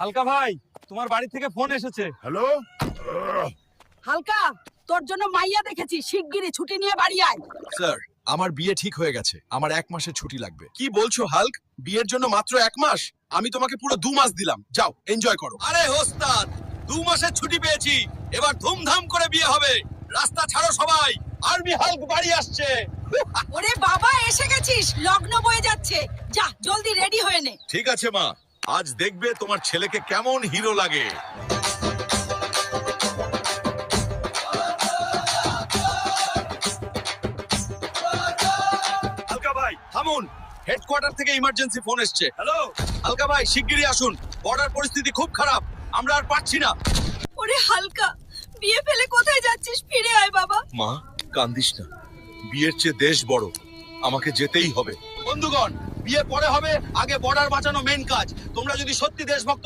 হালকা ভাই, তোমার বাড়ি থেকে ফোন এসেছে। হ্যালো। হালকা, তোর জন্য মাইয়া দেখেছি, শিগগিরই ছুটি নিয়ে বাড়ি আয়। স্যার, আমার বিয়ে ঠিক হয়ে গেছে, আমার 1 মাসের ছুটি লাগবে। কি বলছো হাল্ক? বিয়ের জন্য মাত্র 1 মাস? আমি তোমাকে পুরো 2 মাস দিলাম, যাও এনজয় করো। আরে ওস্তাদ, 2 মাসের ছুটি পেয়েছি, এবার ধুমধাম করে বিয়ে হবে। রাস্তা ছাড়ো সবাই, আর্মি হাল্ক বাড়ি আসছে। ওরে বাবা, এসে গেছিস, লগ্ন বয়ে যাচ্ছে, যা জলদি রেডি হয়ে নে। ঠিক আছে মা, আজ দেখবে তোমার ছেলেকে কেমন হিরো লাগে। হালকা ভাই থামুন, হেডকোয়ার্টার থেকে ইমার্জেন্সি ফোন এসেছে। হ্যালো হালকা ভাই, শিগগিরই আসুন, বর্ডার পরিস্থিতি খুব খারাপ, আমরা আর পারছি না। ওরে হালকা, বিয়ে ফেলে কোথায় যাচ্ছিস? ফিরে আয় বাবা। মা কান্দিস না, বিয়ের চেয়ে দেশ বড়, আমাকে যেতেই হবে। বন্ধুগণ, বিয়ে পরে হবে, আগে বর্ডার বাঁচানো মেন কাজ। তোমরা যদি সত্যি দেশভক্ত